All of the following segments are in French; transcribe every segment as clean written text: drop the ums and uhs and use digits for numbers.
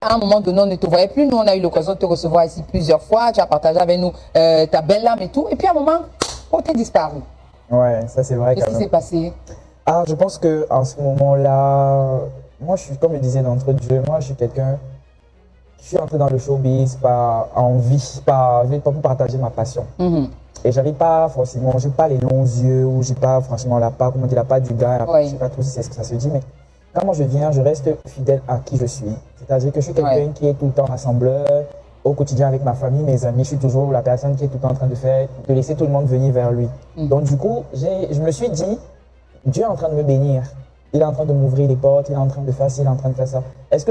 à un moment donné, on ne te voyait plus. Nous, on a eu l'occasion de te recevoir ici plusieurs fois. Tu as partagé avec nous ta belle âme et tout. Et puis, à un moment, oh, t'es disparu. Ouais, ça c'est vrai. Qu'est-ce qui s'est passé? Ah, je pense qu'en ce moment-là, moi, je suis, comme je disais d'entrée de jeu, moi, je suis quelqu'un. Je suis entré dans le showbiz par envie, pas pour partager ma passion. Et j'avais pas forcément, j'ai pas les longs yeux ou j'ai pas franchement la part, comment dire, la part du gars, je sais pas trop si c'est ce que ça se dit, mais quand moi je viens, je reste fidèle à qui je suis. C'est-à-dire que je suis quelqu'un qui est tout le temps rassembleur, au quotidien avec ma famille, mes amis, je suis toujours la personne qui est tout le temps en train de laisser tout le monde venir vers lui. Donc du coup, je me suis dit, Dieu est en train de me bénir. Il est en train de m'ouvrir les portes, il est en train de faire ci, il est en train de faire ça. Est-ce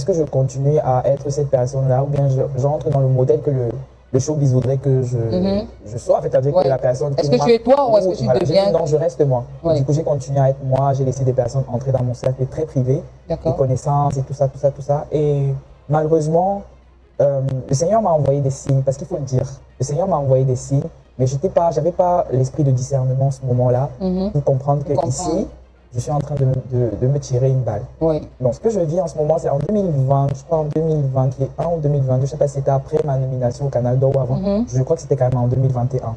que je continue à être cette personne-là ou bien j'entre dans le modèle que le showbiz voudrait que je sois, c'est-à-dire que la personne... Est-ce que tu es toi ou est-ce que tu deviens... Non, je reste moi. Du coup, j'ai continué à être moi, j'ai laissé des personnes entrer dans mon cercle très privé, des connaissances et tout ça, tout ça, tout ça. Et malheureusement, le Seigneur m'a envoyé des signes, parce qu'il faut le dire, le Seigneur m'a envoyé des signes, mais je n'avais pas l'esprit de discernement à ce moment-là pour comprendre que ici, je suis en train de me tirer une balle. Donc, ce que je vis en ce moment, c'est en 2020, je crois en 2021 ou 2022, je ne sais pas si c'était après ma nomination au Canal d'Or ou avant. Je crois que c'était quand même en 2021.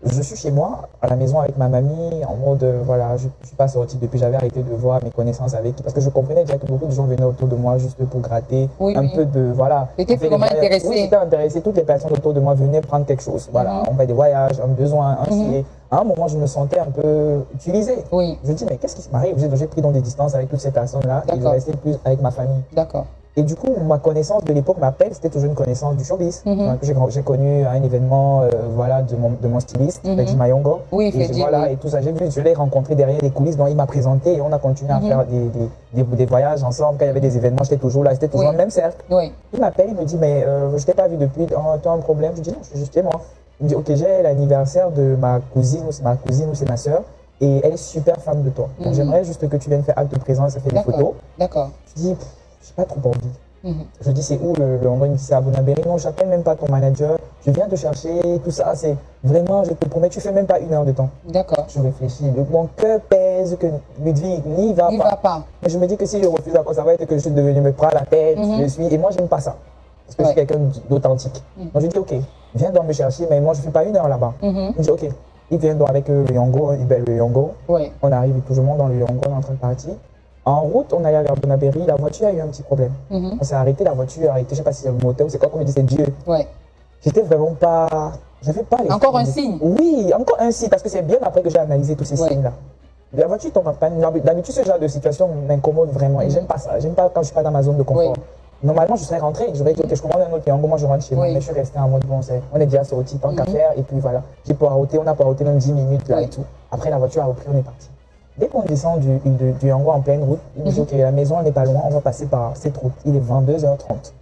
Je suis chez moi, à la maison avec ma mamie, en mode, voilà, je ne suis pas sortie depuis, j'avais arrêté de voir mes connaissances avec, parce que je comprenais déjà que beaucoup de gens venaient autour de moi juste pour gratter un peu de, voilà. J'étais vraiment intéressée. Oui, j'étais intéressée, toutes les personnes autour de moi venaient prendre quelque chose, voilà, on fait des voyages, un besoin, un ciel. À un moment, je me sentais un peu utilisée. Je me dis, mais qu'est-ce qui m'arrive? J'ai pris donc des distances avec toutes ces personnes-là et je restais plus avec ma famille. Et du coup, ma connaissance de l'époque m'appelle, c'était toujours une connaissance du showbiz. J'ai connu un événement voilà, de mon styliste, Freddy Mayongo. Et tout ça, je l'ai rencontré derrière les coulisses, donc il m'a présenté et on a continué à faire des voyages ensemble. Quand il y avait des événements, j'étais toujours là, c'était toujours le même cercle. Il m'appelle, il me dit, mais je ne t'ai pas vu depuis, tu as un problème? Je dis, non, je suis juste chez moi. Il me dit, ok, j'ai l'anniversaire de ma cousine ou c'est ma soeur et elle est super fan de toi. Donc j'aimerais juste que tu viennes faire acte de présence et faire des photos. Je dis, j'ai pas trop envie. Je dis, c'est où le endroit? Il me dit, c'est à Bonabéry. Non, j'appelle même pas ton manager. Je viens te chercher, tout ça. C'est vraiment, je te promets, tu fais même pas 1 heure de temps. Je réfléchis. Mon cœur pèse que Ludwig n'y va pas. Mais je me dis que si je refuse, ça va être que je suis devenu me prendre la tête. Et moi, j'aime pas ça. Parce que je suis quelqu'un d'authentique. Donc je dis, ok, viens donc me chercher, mais moi, je fais pas 1 heure là-bas. Il me dit, ok. Il vient donc avec le Yongo, le Yongo. On arrive tout le monde dans le Yongo, on est en train de partir. En route, on allait vers Bonabéry, la voiture a eu un petit problème. On s'est arrêté, la voiture a arrêté, je ne sais pas si c'est le moteur ou c'est quoi, comme je dis, c'est Dieu. J'étais vraiment pas... J'avais pas les... Encore un signe? Oui, encore un signe, parce que c'est bien après que j'ai analysé tous ces signes-là. La voiture tombe en panne. D'habitude, ce genre de situation m'incommode vraiment et j'aime pas ça. J'aime pas quand je suis pas dans ma zone de confort. Normalement, je serais rentré, j'aurais dit, ok, je commande un autre Yango, moi je rentre chez moi, mais je suis resté en mode, bon, on est déjà sorti, tant qu'à faire, et puis voilà. J'ai poireauté, on a poireauté même 10 minutes là et tout. Après, la voiture a repris, on est parti. Dès qu'on descend du Yango en pleine route, il me dit, ok, la maison n'est pas loin, on va passer par cette route. Il est 22h30.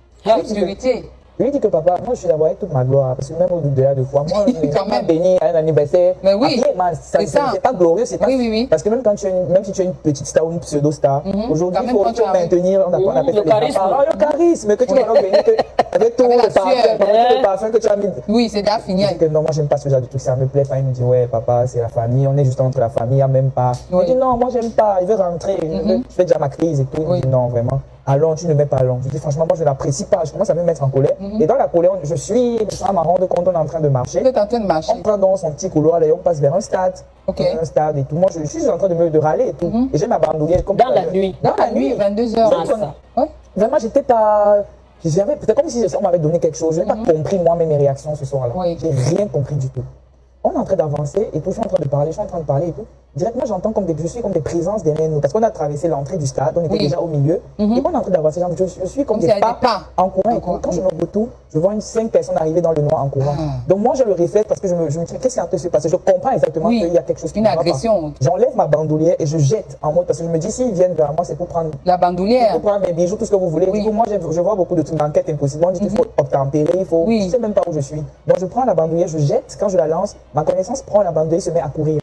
Je lui dis que papa, moi je suis d'abord avec toute ma gloire, parce que même au-delà de quoi, moi je ne suis pas béni à un anniversaire. Mais oui, c'est pas glorieux, c'est pas. Parce que même quand même si tu es une petite star ou une pseudo-star, aujourd'hui il faut maintenir, on appelle le charisme que tu vas bénir avec tout le parfum que tu as mis. Oui, c'est déjà fini. Non, moi j'aime pas ce genre de truc, ça me plaît pas. Il me dit, ouais, papa, c'est la famille, on est juste entre la famille, il n'y a même pas. Je dis, non, moi j'aime pas, il veut rentrer, je fais déjà ma crise et tout. Il me dit, non, vraiment. Allons, tu ne mets pas allons. Je dis franchement, moi je l'apprécie pas. Je commence à me mettre en colère. Et dans la colère, je suis à me rendre compte, on est en train de marcher. Vous êtes en train de marcher. On prend dans son petit couloir et on passe vers un stade. Un stade et tout. Moi je suis en train de râler et tout. Et j'ai ma bandoulière. Dans la nuit. Dans la nuit, 22h. Vraiment, j'étais pas. C'était comme si on m'avait donné quelque chose. Je n'ai pas compris moi-même mes réactions ce soir-là. J'ai rien compris du tout. On est en train d'avancer et tout, je suis en train de parler et tout. Directement, j'entends je suis comme des présences derrière nous. Parce qu'on a traversé l'entrée du stade, on était déjà au milieu. Et on est en train d'avancer, je suis comme des pas en courant. Et quand je me retourne, je vois 5 personnes arriver dans le noir en courant. Donc moi, je le réfléchis parce que je me dis, qu'est-ce qui est en train de se passer? Je comprends exactement qu'il y a quelque chose qui une agression. J'enlève ma bandoulière et je jette en mode, parce que je me dis, s'ils viennent vers moi, c'est pour prendre la bandoulière. Pour prendre mes bijoux, tout ce que vous voulez. Du coup, moi, je vois beaucoup de trucs d'enquête impossible. On dit qu'il faut obtempérer, il faut. Je ne sais même pas où je suis. Donc je prends la bandoulière, je jette. Quand je la lance, ma connaissance prend la bandoulière et se met à courir.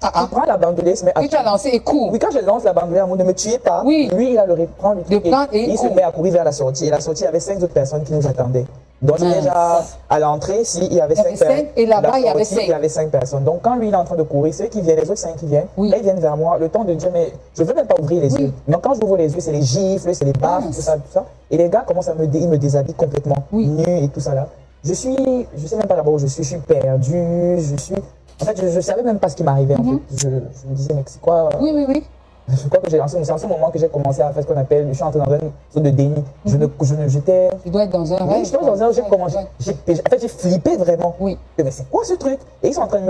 Je prends la bandoulière, se met à courir. Tu as lancé et cours. Oui, quand je lance la bandoulière, ne me tuez pas. Lui, il a le reprend le truc et il se met à courir vers la sortie. Et la sortie, il y avait 5 autres personnes qui nous attendaient. Donc déjà, à l'entrée, il y avait 5 personnes. Et là-bas, il y avait 5. Il y avait 5 personnes. Donc quand lui, il est en train de courir, ceux qui viennent, les autres 5 qui viennent, là, ils viennent vers moi, le temps de dire, mais je ne veux même pas ouvrir les yeux. Donc quand j'ouvre les yeux, c'est les gifles, c'est les baffes, tout ça, tout ça. Et les gars commencent à ils me déshabillent complètement, nus et tout ça là. Je sais même pas d'abord où je suis perdu, en fait, je savais même pas ce qui m'arrivait, en fait. Je me disais, mais c'est quoi? Oui. Je crois que c'est en ce moment que j'ai commencé à faire ce qu'on appelle, je suis entré dans une zone de déni. Tu dois être dans un rêve. Oui, je dois être dans un rêve, en fait, j'ai flippé vraiment. Oui. Mais c'est quoi ce truc? Et ils sont en train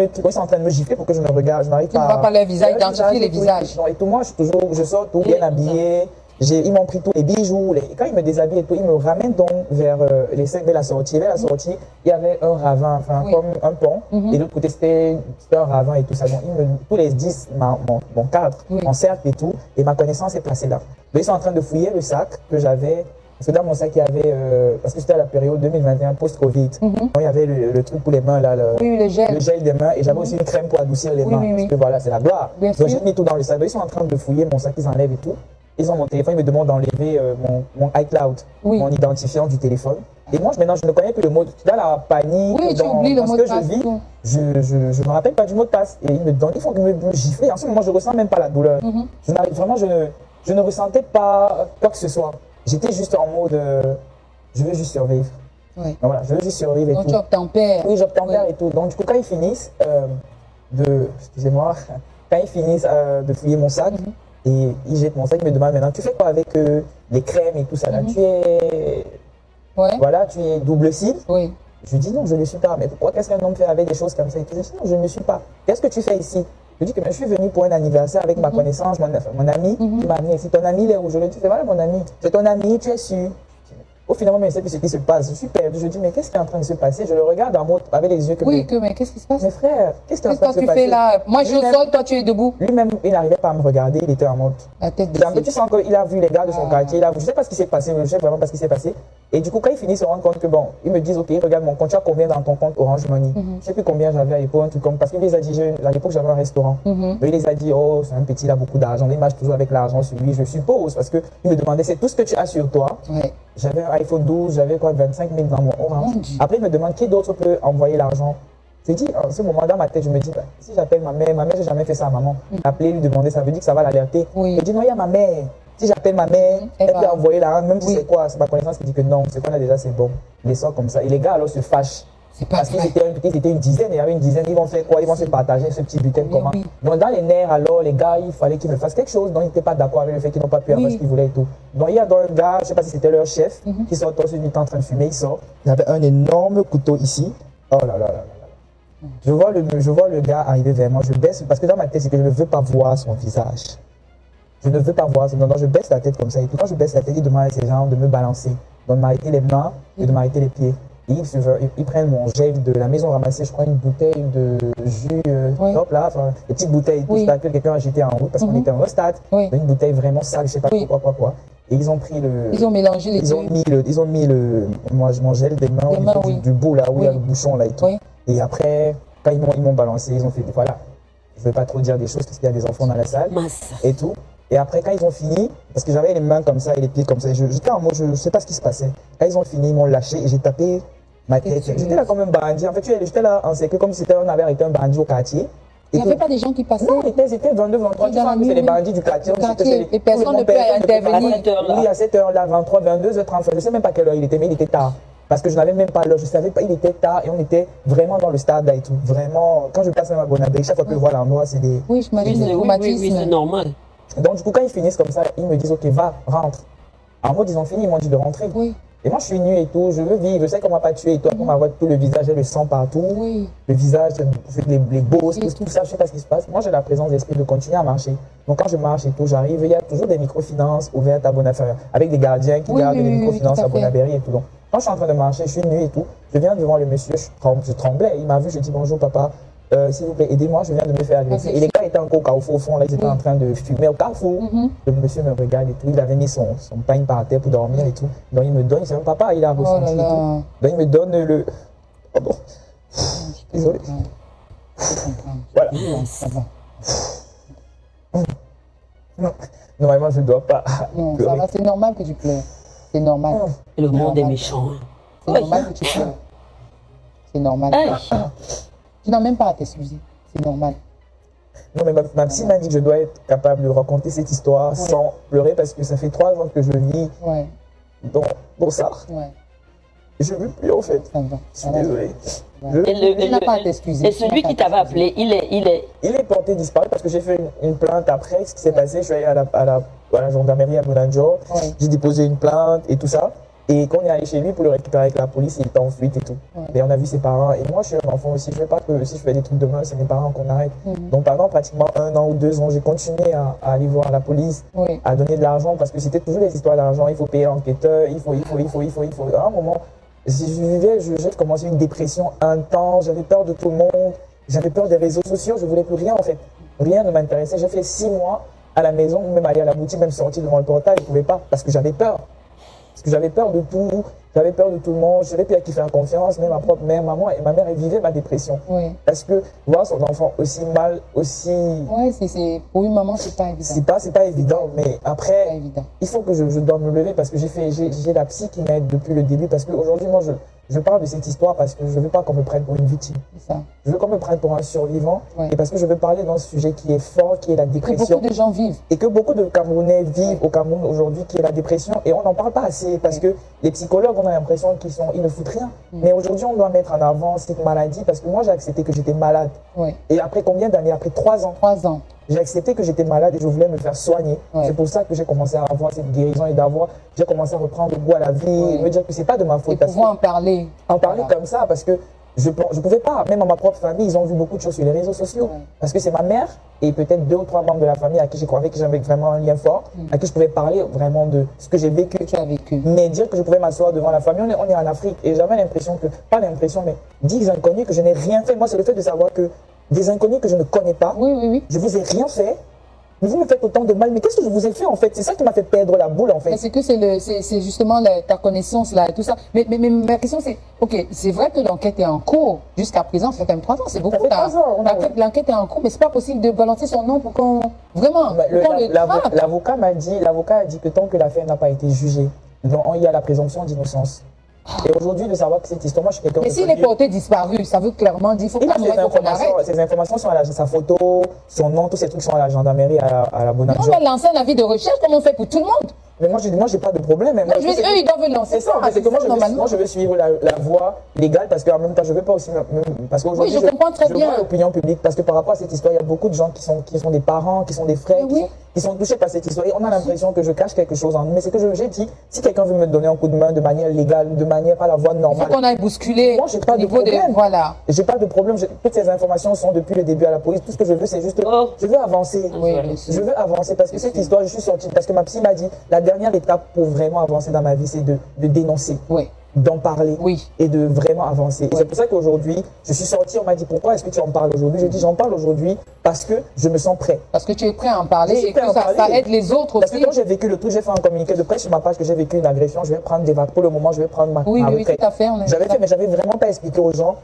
de me gifler pour que je ne regarde, je n'arrive pas. Tu ne vois pas leur visage, identifier les visages. Non, et tout, moi, je sors tout bien habillé. Ils m'ont pris tous les bijoux. Quand ils me déshabillent et tout, ils me ramènent donc vers les 5 de la sortie. Vers la sortie, il y avait un ravin, enfin, comme un pont. Et de l'autre côté, c'était un ravin et tout ça. Donc, tous les 10 mon cadre en cercle et tout. Et ma connaissance est placée là. Donc, ils sont en train de fouiller le sac que j'avais. Parce que dans mon sac, il y avait, parce que c'était à la période 2021 post-Covid. Donc, il y avait le truc pour les mains, là, le gel des mains. Et j'avais aussi une crème pour adoucir les mains. Parce que voilà, c'est la gloire. Donc, j'ai mis tout dans le sac. Donc, ils sont en train de fouiller mon sac, ils enlèvent et tout. Ils ont mon téléphone, ils me demandent d'enlever mon iCloud, mon identifiant du téléphone. Et moi, maintenant, je ne connais plus le mot. Dans la panique, dans ce que je vis, je ne me rappelle pas du mot de passe. Et ils me donnent, ils font me gifler. En ce moment, je ne ressens même pas la douleur. Vraiment, je ne ressentais pas quoi que ce soit. J'étais juste en mode, je veux juste survivre. Donc, voilà, je veux juste survivre et tout. Donc, tu obtempères. Oui, j'obtempère et tout. Donc, du coup, quand ils finissent excusez-moi, quand ils finissent de fouiller mon sac, et ils jettent mon sac, ils me demandent maintenant, tu fais quoi avec les crèmes et tout ça là? Tu es... Voilà, tu es double cible? Oui. Je dis non, je ne le suis pas. Mais pourquoi qu'est-ce qu'un homme fait avec des choses comme ça? Et tout? Je dis non, je ne le suis pas. Qu'est-ce que tu fais ici? Je dis que je suis venu pour un anniversaire avec ma connaissance, mon ami qui m'a amené ici. Ton ami, il est où? Je lui dis, voilà mon ami. C'est ton ami, tu es sûr? Au final, je ne sais plus ce qui se passe. Je suis perdu. Je dis, mais qu'est-ce qui est en train de se passer? Je le regarde en mode avec les yeux que. Oui, mais qu'est-ce qui se passe? Mes frères, qu'est-ce qui est en train de se passer? Qu'est-ce que tu fais là? Moi, je suis au sol, toi, tu es debout. Lui-même, il n'arrivait pas à me regarder. Il était en mode. La tête baissée. Tu sens qu'il a vu les gars de son quartier. Je ne sais pas ce qui s'est passé, je ne sais vraiment pas ce qui s'est passé. Et du coup, quand il finit, il se rend compte que bon, ils me disent, ok, regarde mon compte, tu as combien dans ton compte Orange Money? Je ne sais plus combien j'avais à l'époque, un truc comme. Parce qu'il les a dit, à l'époque, j'avais un restaurant. Mais il les a dit, oh, c'est un petit, il a beaucoup d'argent. Il marche toujours avec l'argent sur lui, je suppose. Parce qu'il me demandait, c'est tout ce que tu as sur toi. J'avais un iPhone 12, j'avais quoi, 25 000 dans mon Orange. Après, il me demande qui d'autre peut envoyer l'argent. Je dis, en ce moment, dans ma tête, je me dis, bah, si j'appelle ma mère, j'ai jamais fait ça à maman. Appeler, lui demander, ça veut dire que ça va l'alerter. Je dis, non, il y a ma mère. Si j'appelle ma mère, elle peut envoyer l'argent, même si c'est quoi, c'est ma connaissance qui dit que non, c'est qu'on a déjà, c'est bon. Les sort comme ça. Et les gars, alors, se fâchent. Parce qu'ils étaient une dizaine, il y avait une dizaine, ils vont faire quoi? Ils vont se partager ce petit butin comment? Donc dans les nerfs, alors les gars, il fallait qu'ils me fassent quelque chose, donc ils n'étaient pas d'accord avec le fait qu'ils n'ont pas pu avoir ce qu'ils voulaient et tout. Donc il y a un gars, je ne sais pas si c'était leur chef, qui sort torse nu en train de fumer, il sort. Il avait un énorme couteau ici. Oh là là là là. Je vois le gars arriver vers moi, je baisse, parce que dans ma tête, c'est que je ne veux pas voir son visage. Je ne veux pas voir, donc je baisse la tête comme ça et tout. Quand je baisse la tête, il demande à ces gens de me balancer, donc de m'arrêter les mains et de m'arrêter les pieds. Et ils prennent mon gel de la maison ramassée, je crois, une bouteille de jus, hop là, enfin, des petites bouteilles, tout ça, que quelqu'un a jeté en route parce qu'on était en stade. Une bouteille vraiment sale, je sais pas quoi. Et ils ont pris Ils ont mélangé les deux. Ils ont mis mon gel des mains du bout là, où il y a le bouchon là et tout. Et après, quand ils m'ont balancé, ils ont fait, voilà, je ne vais pas trop dire des choses parce qu'il y a des enfants dans la salle et tout. Et après, quand ils ont fini, parce que j'avais les mains comme ça et les pieds comme ça, j'étais en mode, je ne sais pas ce qui se passait. Quand ils ont fini, ils m'ont lâché et j'ai tapé ma tête. J'étais là comme un bandit. En fait, j'étais là en sécurité comme si on avait arrêté un bandit au quartier. Il n'y avait pas des gens qui passaient? Non, c'était 22, 23. Tu sens que c'est les bandits du quartier. Et personne ne peut intervenir. Oui, à cette heure-là, 23, 22h30. Je ne sais même pas quelle heure il était, mais il était tard. Parce que je n'avais même pas l'heure, je ne savais pas, il était tard et on était vraiment dans le stade là et tout. Vraiment, quand je passe à ma bonne chaque fois que je vois l'endroit, c'est des. Oui, je m'imagine des traumatismes. Oui, c'est normal. Donc, du coup, quand ils finissent comme ça, ils me disent, ok, va, rentre. En mode, ils ont fini, ils m'ont dit de rentrer. Et moi, je suis nu et tout, je veux vivre, je sais qu'on m'a pas tué et tout. On m'a vu tout le visage, j'ai le sang partout. Le visage, les bosses, tout ça, je sais pas ce qui se passe. Moi, j'ai la présence d'esprit de continuer à marcher. Donc, quand je marche et tout, j'arrive, il y a toujours des microfinances ouvertes à Bonafère, avec des gardiens qui gardent les microfinances à Bonaberry et tout. Donc, quand je suis en train de marcher, je suis nu et tout, je viens devant le monsieur, je tremblais. Il m'a vu, je dis bonjour papa. S'il vous plaît, aidez-moi, je viens de me faire agresser. Et les gars étaient encore au carrefour au fond, là, ils étaient en train de fumer au carrefour. Le monsieur me regarde et tout, il avait mis son pagne par terre pour dormir et tout. Donc il me donne, c'est mon papa, il a ressenti et tout. Donc il me donne le. Pardon. Désolé. Voilà. Non, normalement, je ne dois pas. Non, ça va, c'est normal que tu pleures. C'est normal. Le monde est méchant. C'est normal que tu pleures. C'est normal. Tu n'as même pas à t'excuser. C'est normal. Non, mais ma psy m'a dit que je dois être capable de raconter cette histoire sans pleurer parce que ça fait 3 ans que je vis dans ça. Je ne veux plus en fait. Ça va. Je suis désolé. Tu n'as pas à t'excuser. Et celui qui t'avait appelé, il est porté disparu parce que j'ai fait une plainte après ce qui s'est passé. Je suis allé à la gendarmerie à Bonadjo. J'ai déposé une plainte et tout ça. Et quand on est allé chez lui pour le récupérer avec la police, il était en fuite et tout. Et on a vu ses parents. Et moi, je suis un enfant aussi. Je ne veux pas que si je fais des trucs demain, c'est mes parents qu'on arrête. Donc pendant pratiquement 1 an ou 2 ans, j'ai continué à aller voir la police, à donner de l'argent parce que c'était toujours des histoires d'argent. Il faut payer l'enquêteur, il faut. À un moment, si je vivais, j'ai commencé une dépression intense. J'avais peur de tout le monde. J'avais peur des réseaux sociaux. Je ne voulais plus rien en fait. Rien ne m'intéressait. J'ai fait 6 mois à la maison, même aller à la boutique, même sortir devant le portail. Je ne pouvais pas parce que j'avais peur. Parce que j'avais peur de tout, j'avais peur de tout le monde, je ne savais plus à qui faire confiance, même ma propre mère, maman, et ma mère, elle vivait ma dépression. Parce que voir son enfant aussi mal, aussi... pour une maman, c'est pas évident. C'est pas évident, mais après, il faut que je dois me lever parce que j'ai la psy qui m'aide depuis le début, parce qu'aujourd'hui, moi, je parle de cette histoire parce que je ne veux pas qu'on me prenne pour une victime. Je veux qu'on me prenne pour un survivant, et parce que je veux parler d'un sujet qui est fort, qui est la dépression. Que beaucoup de gens vivent. Et que beaucoup de Camerounais vivent au Cameroun aujourd'hui, qui est la dépression, et on n'en parle pas assez, parce que les psychologues, on a l'impression qu'ils ne foutent rien. Mais aujourd'hui, on doit mettre en avant cette maladie, parce que moi, j'ai accepté que j'étais malade. Et après combien d'années? Après 3 ans. 3 ans. J'ai accepté que j'étais malade et je voulais me faire soigner. C'est pour ça que j'ai commencé à avoir cette guérison et j'ai commencé à reprendre goût à la vie, et me dire que c'est pas de ma faute. Et pouvoir en parler. En parler comme ça, parce que je ne pouvais pas, même à ma propre famille, ils ont vu beaucoup de choses sur les réseaux sociaux. Parce que c'est ma mère et peut-être 2 ou 3 membres de la famille à qui j'ai croyais que j'avais vraiment un lien fort, à qui je pouvais parler vraiment de ce que j'ai vécu. Tu as vécu. Mais dire que je pouvais m'asseoir devant la famille, on est en Afrique. Et j'avais l'impression que, pas l'impression, mais 10 inconnus que je n'ai rien fait. Moi, c'est le fait de savoir que des inconnus que je ne connais pas, je vous ai rien fait. Mais vous me faites autant de mal, mais qu'est-ce que je vous ai fait en fait? C'est ça qui m'a fait perdre la boule en fait. C'est que c'est justement ta connaissance là et tout ça. Mais ma question c'est, ok, c'est vrai que l'enquête est en cours jusqu'à présent, ça fait quand même 3 ans, c'est beaucoup. L'enquête est en cours, mais c'est pas possible de balancer son nom pour qu'on vraiment. L'avocat a dit que tant que l'affaire n'a pas été jugée, il y a la présomption d'innocence. Et aujourd'hui, de savoir que cette histoire, moi je suis quelqu'un. Mais s'il est porté disparu, ça veut clairement dire qu'il faut qu'on arrête. Ces informations sont sa photo, son nom, tous ces trucs sont à la gendarmerie, à la Bonadjo. On va lancer un avis de recherche comme on fait pour tout le monde. Mais moi, j'ai pas de problème. Eux, ils doivent lancer ça. C'est que moi, je veux suivre la voie légale parce qu'en même temps, je veux pas aussi. Parce qu'aujourd'hui, je comprends très bien. Je vois l'opinion publique parce que par rapport à cette histoire, il y a beaucoup de gens qui sont des parents, qui sont des frères, qui sont touchés par cette histoire. Et on a l'impression que je cache quelque chose en nous. Mais c'est que j'ai dit, si quelqu'un veut me donner un coup de main de manière légale, de manière pas la voie normale. Il faut qu'on aille bousculer. Moi, j'ai pas de problème. Voilà. J'ai pas de problème. Toutes ces informations sont depuis le début à la police. Tout ce que je veux, c'est juste. Je veux avancer. Je veux avancer parce que cette histoire, je suis sortie. Parce que ma psy m'a dit, la dernière étape pour vraiment avancer dans ma vie, c'est de dénoncer, d'en parler et de vraiment avancer. Et c'est pour ça qu'aujourd'hui, je suis sortie, on m'a dit pourquoi est-ce que tu en parles aujourd'hui? Je dis j'en parle aujourd'hui parce que je me sens prêt. Parce que tu es prêt à en parler et que ça aide les autres aussi. Parce que quand j'ai vécu le truc, j'ai fait un communiqué de presse sur ma page que j'ai vécu une agression, je vais prendre des vacances. Pour le moment, je vais prendre ma retraite. Oui, tout à fait. J'avais fait, mais j'avais vraiment pas expliqué aux gens.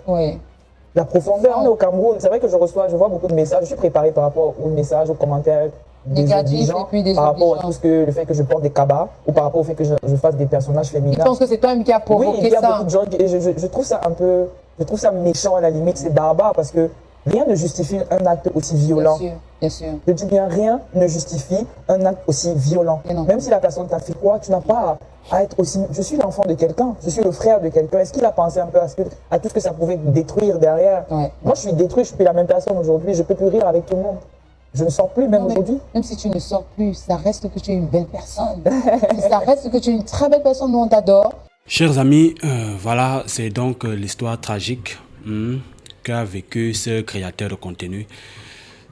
La profondeur, on est au Cameroun. C'est vrai que je vois beaucoup de messages. Je suis préparé par rapport aux messages, aux commentaires des gens, par rapport à tout le fait que je porte des cabas ou par rapport au fait que je fasse des personnages féminins. Je pense que c'est toi-même qui a provoqué ça. Oui, il y a beaucoup de gens et je trouve ça un peu, je trouve ça méchant à la limite, c'est barbare parce que rien ne justifie un acte aussi violent. Bien sûr. Je dis bien, rien ne justifie un acte aussi violent. Même si la personne t'a fait quoi, tu n'as pas à être aussi... Je suis l'enfant de quelqu'un, je suis le frère de quelqu'un. Est-ce qu'il a pensé un peu à tout ce que ça pouvait détruire derrière? Moi, je suis détruit, je suis plus la même personne aujourd'hui, je ne peux plus rire avec tout le monde. Je ne sors plus même aujourd'hui. Même si tu ne sors plus, ça reste que tu es une belle personne. Ça reste que tu es une très belle personne, nous on t'adore. Chers amis, voilà, c'est donc l'histoire tragique qu'a vécu ce créateur de contenu.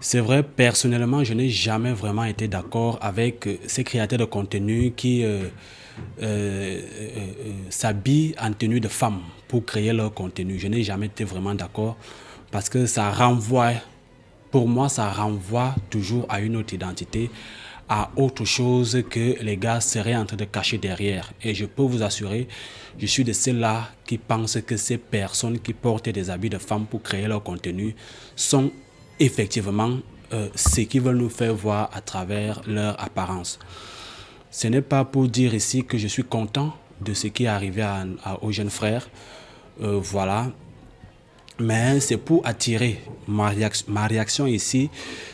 C'est vrai, personnellement, je n'ai jamais vraiment été d'accord avec ces créateurs de contenu qui s'habillent en tenue de femme pour créer leur contenu. Je n'ai jamais été vraiment d'accord parce que ça renvoie... Pour moi, ça renvoie toujours à une autre identité, à autre chose que les gars seraient en train de cacher derrière. Et je peux vous assurer, je suis de ceux-là qui pensent que ces personnes qui portent des habits de femmes pour créer leur contenu sont effectivement ce qu'ils veulent nous faire voir à travers leur apparence. Ce n'est pas pour dire ici que je suis content de ce qui est arrivé aux jeunes frères. Voilà. Mais c'est pour attirer, ma réaction ici,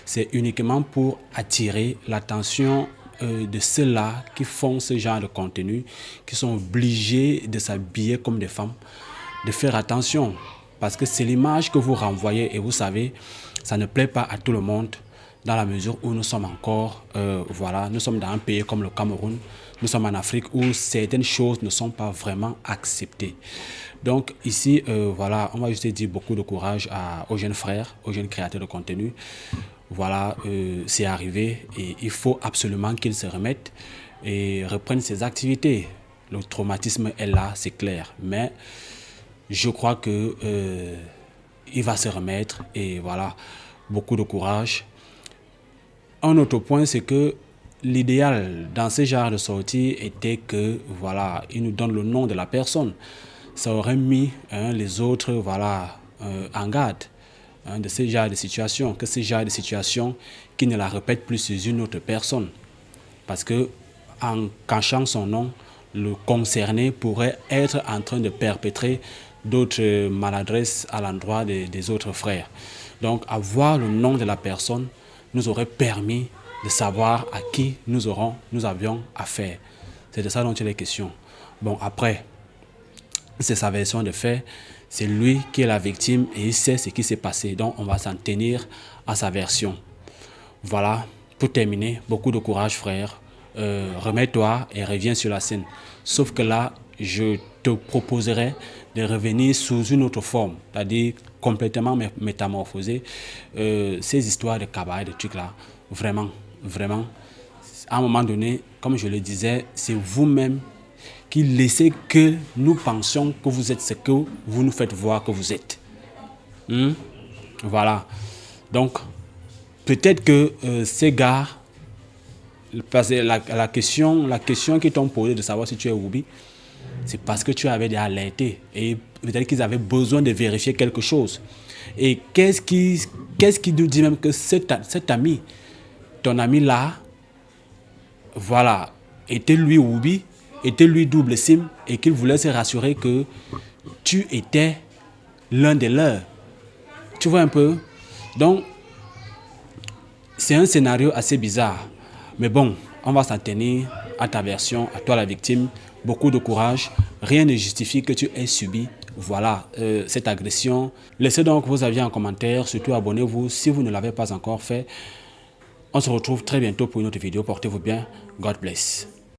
c'est uniquement pour attirer l'attention de ceux-là qui font ce genre de contenu, qui sont obligés de s'habiller comme des femmes, de faire attention. Parce que c'est l'image que vous renvoyez et vous savez, ça ne plaît pas à tout le monde dans la mesure où nous sommes encore, voilà, nous sommes dans un pays comme le Cameroun, nous sommes en Afrique où certaines choses ne sont pas vraiment acceptées. Donc ici, voilà, on va juste dire beaucoup de courage aux jeunes frères, aux jeunes créateurs de contenu. Voilà, c'est arrivé et il faut absolument qu'ils se remettent et reprennent ses activités. Le traumatisme est là, c'est clair, mais je crois que il va se remettre et voilà, beaucoup de courage. Un autre point, c'est que l'idéal dans ce genre de sortie était que, voilà, il nous donne le nom de la personne. Ça aurait mis les autres, voilà, en garde de ce genre de situation, que ce genre de situation qui ne la répète plus sur une autre personne. Parce que en cachant son nom, le concerné pourrait être en train de perpétrer d'autres maladresses à l'endroit des autres frères. Donc, avoir le nom de la personne nous aurait permis de savoir à qui nous avions affaire. C'est de ça dont il est question. Bon, après, c'est sa version de fait. C'est lui qui est la victime et il sait ce qui s'est passé. Donc, on va s'en tenir à sa version. Voilà, pour terminer, beaucoup de courage, frère. Remets-toi et reviens sur la scène. Sauf que là, je te proposerai de revenir sous une autre forme, c'est-à-dire complètement métamorphosée. Ces histoires de cabaret, de trucs là, vraiment, vraiment, à un moment donné, comme je le disais, c'est vous-même qui laissez que nous pensions que vous êtes ce que vous nous faites voir que vous êtes. Voilà. Donc, peut-être que ces gars, parce que la question qu'ils t'ont posée de savoir si tu es Whoopi, c'est parce que tu avais déjà alerté et peut-être qu'ils avaient besoin de vérifier quelque chose. Et qu'est-ce qui nous dit même que cet ami, ton ami là, voilà, était lui Whoopi, était lui double SIM et qu'il voulait se rassurer que tu étais l'un des leurs. Tu vois un peu? Donc, c'est un scénario assez bizarre. Mais bon, on va s'en tenir à ta version, à toi la victime. Beaucoup de courage. Rien ne justifie que tu aies subi, voilà, cette agression. Laissez donc vos avis en commentaire. Surtout abonnez-vous si vous ne l'avez pas encore fait. On se retrouve très bientôt pour une autre vidéo. Portez-vous bien. God bless.